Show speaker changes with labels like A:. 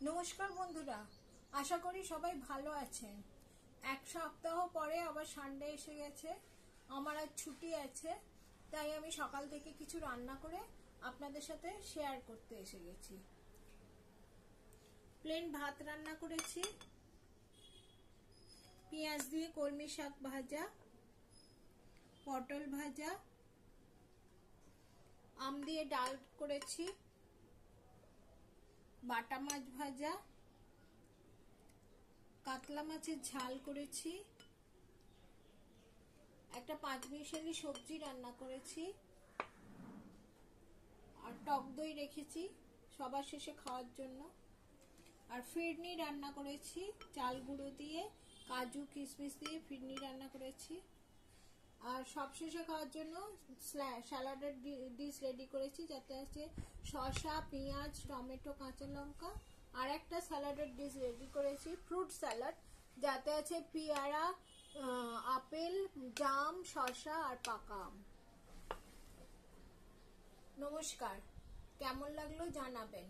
A: নমস্কার বন্ধুরা, আশা করি সবাই ভালো আছেন। এক সপ্তাহ পরে আবার সানডে এসে গেছে। আমার আজ ছুটি আছে, তাই আমি সকাল থেকে কিছু রান্না করে আপনাদের সাথে শেয়ার করতে এসে গেছি। প্লেন ভাত রান্না করেছি, পেঁয়াজ দিয়ে কলমি শাক ভাজা, পটল ভাজা, আম দিয়ে ডাল করেছি, বাটা মাছ ভাজা, কাতলা মাছের ঝাল করেছি, একটা 5 মিশালি সবজি রান্না করেছি, আর টক দই রেখেছি সবার শেষে খাওয়ার জন্য। আর ফিরনি রান্না করেছি, চাল গুঁড়ো দিয়ে কাজু কিশমিশ দিয়ে ফিরনি রান্না করেছি। আর সবশেষে খাওয়ার জন্য স্যালাডের ডিশ রেডি করেছি, যাতে আছে শসা, পেঁয়াজ, টমেটো, কাঁচা লঙ্কা। আর একটা স্যালাডের ডিশ রেডি করেছি, ফ্রুট স্যালাড, যাতে আছে পেয়ারা, আপেল, জাম, শসা আর পাকা আম। নমস্কার, কেমন লাগলো জানাবেন।